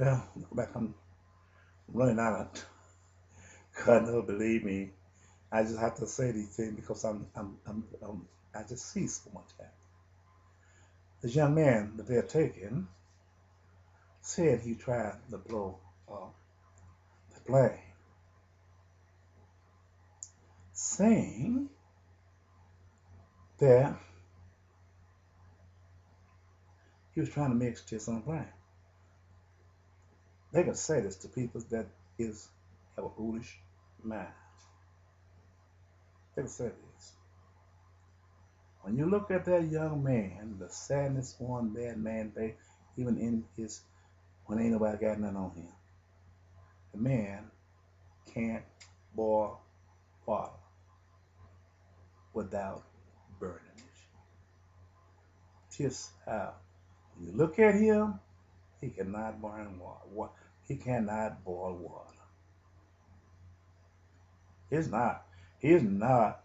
Well, look back, I'm running out of God, no, believe me. I just have to say these things because I just see so much happen. This young man that they're taking said he tried to blow the plane, saying that he was trying to make sticks on a plane. They can say this to people that is have a foolish mind. They can say this. When you look at that young man, the sadness on that man's face, even in his when ain't nobody got nothing on him, the man can't boil water without burning it. Just how when you look at him, he cannot burn water. He cannot boil water. He's not. He's not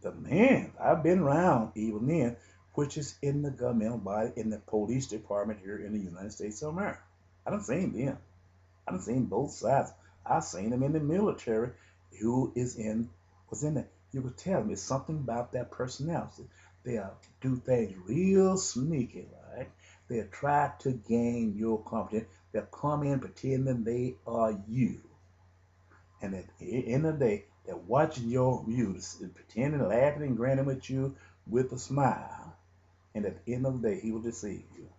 the man. I've been around evil men, which is in the governmental body, in the police department here in the United States of America. I done seen them. I done seen both sides. I've seen them in the military who is in was in it. You could tell me something about that personality. They'll do things real sneaky, right? They'll try to gain your confidence. They'll come in pretending they are you. And at the end of the day, they're watching your views, pretending, laughing, and grinning with you with a smile. And at the end of the day, he will deceive you.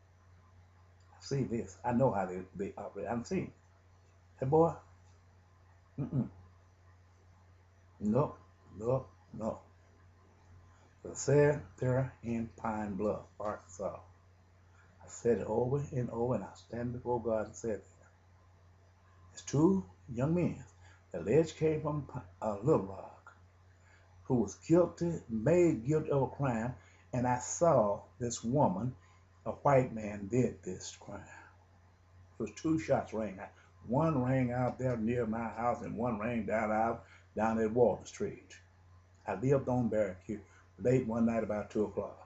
I see this. I know how they operate. I'm seeing. Hey, boy, mm-mm. No, no, no. I said there in Pine Bluff, Arkansas. I said it over and over, and I stand before God and said, it's two young men. The alleged came from Little Rock, who was guilty, made guilty of a crime, and I saw this woman, a white man, did this crime. It was two shots rang out. One rang out there near my house, and one rang down at Walter Street. I lived on Barricade late one night about 2 o'clock.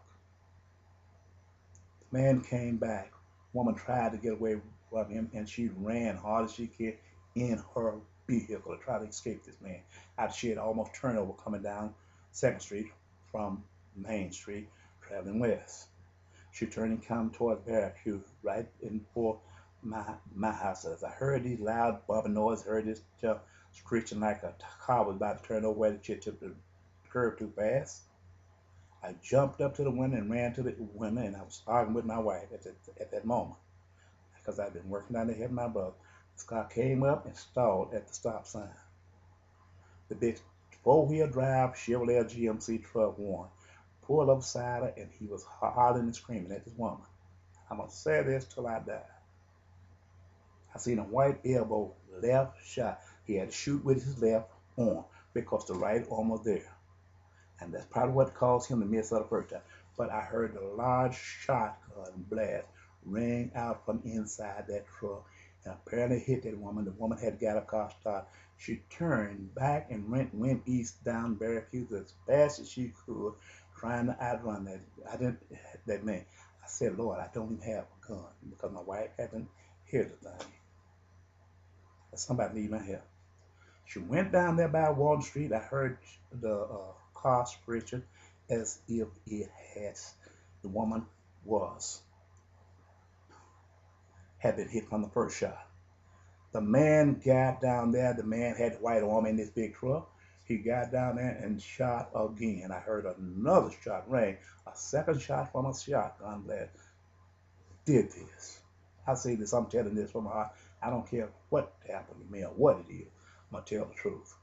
The man came back. Woman tried to get away from him, and she ran hard as she could in her vehicle to try to escape this man. After she had almost turned over coming down Second Street from Main Street, traveling west. She turned and come towards Barricade, right in before my house. As I heard these loud bumping noises, heard this screeching like a car was about to turn over where she took the curve too fast. I jumped up to the window and ran to the window, and I was arguing with my wife at that moment because I'd been working down the head of my brother. This car came up and stalled at the stop sign. The big four-wheel drive Chevrolet GMC truck one pulled up beside her, and he was hollering and screaming at this woman. I'm going to say this till I die. I seen a white elbow left shot. He had to shoot with his left arm because the right arm was there. And that's probably what caused him to miss the first time. But I heard a large shotgun blast ring out from inside that truck and apparently hit that woman. The woman had got a car started. She turned back and went east down Barricades as fast as she could, trying to outrun that man. I said, Lord, I don't even have a gun because my wife hasn't hit the thing. Somebody need my help. She went down there by Walton Street. I heard the car screeching as if it has the woman was had been hit from the first shot. The man got down there. The man had the white arm in this big truck. He got down there and shot again. I heard another shot ring. A second shot from a shotgun blast. Did this. I say this. I'm telling this from my heart. I don't care what happened to me or what it is. I'm going to tell the truth.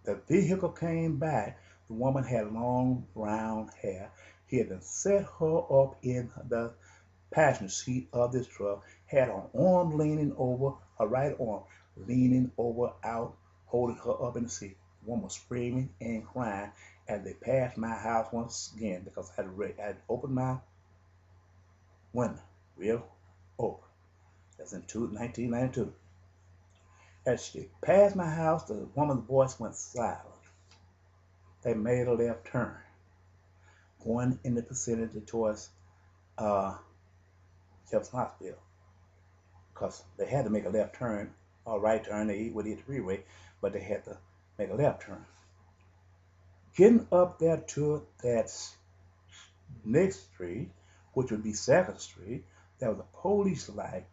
The vehicle came back. The woman had long brown hair. He had set her up in the passenger seat of this truck, had her arm leaning over, her right arm leaning over out, holding her up in the seat. The woman was screaming and crying as they passed my house once again because I had opened my window real open. That's in 1992. As she passed my house, the woman's voice went silent. They made a left turn, going in the vicinity towards Jefferson Hospital. because they had to make a left turn or right turn. They would hit the freeway, but they had to make a left turn. Getting up there to that next street, which would be Second Street, there was a police light.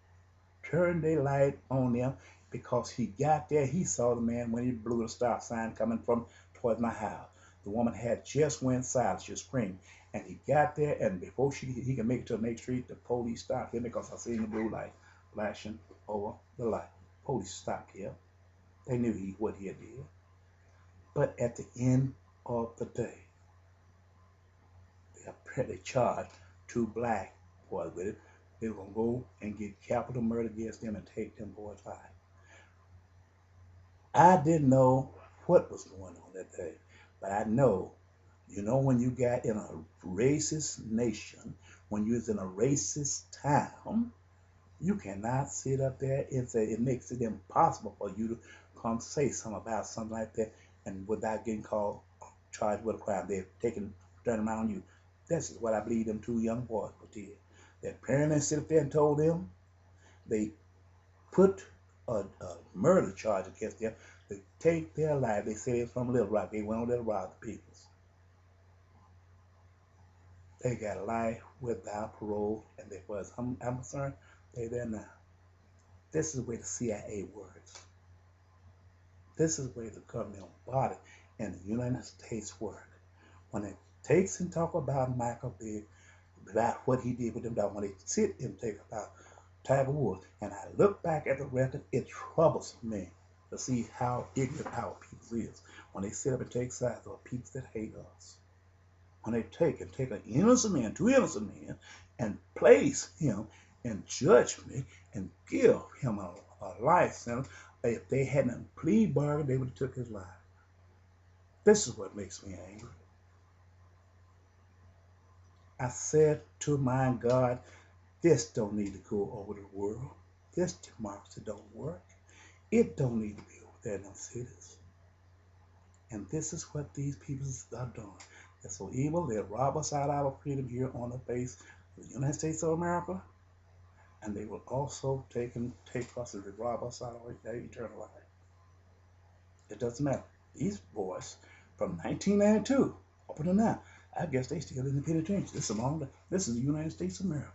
Turned their light on them because he got there. He saw the man when he blew the stop sign coming from towards my house. The woman had just went silent. She was screaming. And he got there, and before he could make it to the next street, the police stopped him because I seen the blue light flashing over the light. Police stopped him. They knew what he had did. But at the end of the day, they apparently charged 2 black boys with it. They were going to go and get capital murder against them and take them boys' lives. I didn't know what was going on that day, but I know, when you got in a racist nation, when you was in a racist town, you cannot sit up there and say it makes it impossible for you to come say something about something like that and without getting charged with a crime. They're turning around on you. This is what I believe them 2 young boys did. Their parents sit up there and told them they put a murder charge against them to take their life. They said it's from Little Rock. They went on there to rob the people. They got life without parole, and they was. I'm concerned they're there now. This is the way the CIA works. This is the way the government body in the United States work. When it takes and talk about Michael Biggs, about what he did with them dogs, when they sit and think about Tiger Woods, and I look back at the record, it troubles me to see how ignorant our people is when they sit up and take sides of people that hate us. When they take an innocent man, 2 innocent men, and place him in judgment and give him a life sentence. If they hadn't plea bargained, they would have took his life. This is what makes me angry. I said to my God, this don't need to go over the world. This democracy don't work. It don't need to be over there in them cities. And this is what these people are doing. They're so evil, they'll rob us out of our freedom here on the base of the United States of America. And they will also take us and rob us out of their eternal life. It doesn't matter. These boys from 1992 up to now, I guess they still in the penitentiary. This is the United States of America.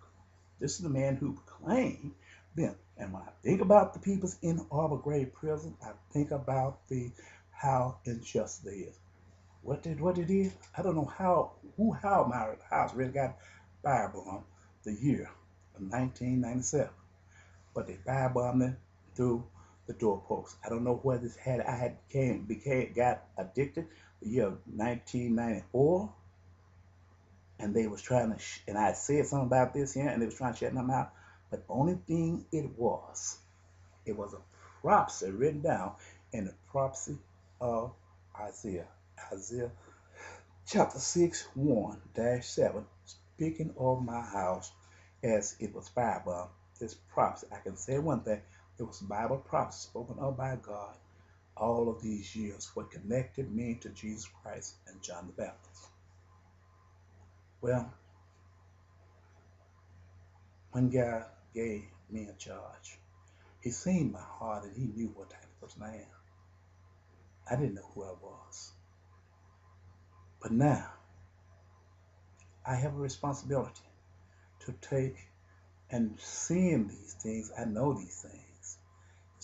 This is the man who proclaimed them. And when I think about the people in Arbor Grave prison, I think about how unjust they is. What they did? I don't know how my house really got firebombed the year of 1997, but they firebombed it through the doorpost. I don't know whether this got addicted the year of 1994, and they was trying to, and I said something about this here, and they was trying to shut them out. But the only thing it was a prophecy written down in the prophecy of Isaiah chapter 6, 1-7, speaking of my house as it was firebombed. This prophecy, I can say one thing, it was Bible prophecy spoken of by God all of these years, what connected me to Jesus Christ and John the Baptist. Well, when God gave me a charge, he seen my heart and he knew what type of person I am. I didn't know who I was. But now, I have a responsibility to take and seeing these things. I know these things.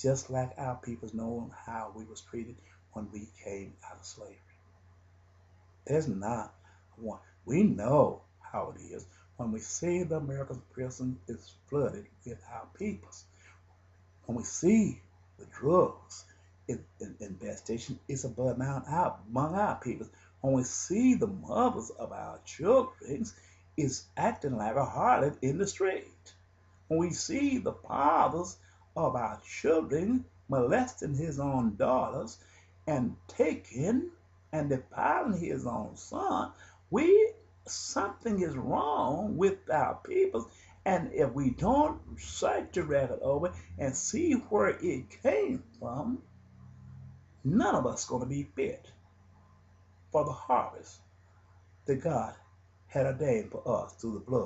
Just like our peoples know how we was treated when we came out of slavery. There's not one. We know how it is when we see the American prison is flooded with our peoples. When we see the drugs infestation is above among our people. When we see the mothers of our children is acting like a harlot in the street. When we see the fathers of our children molesting his own daughters and taking and defiling his own son, something is wrong with our people. And if we don't search the record over and see where it came from, none of us going to be fit for the harvest that God had ordained for us through the blood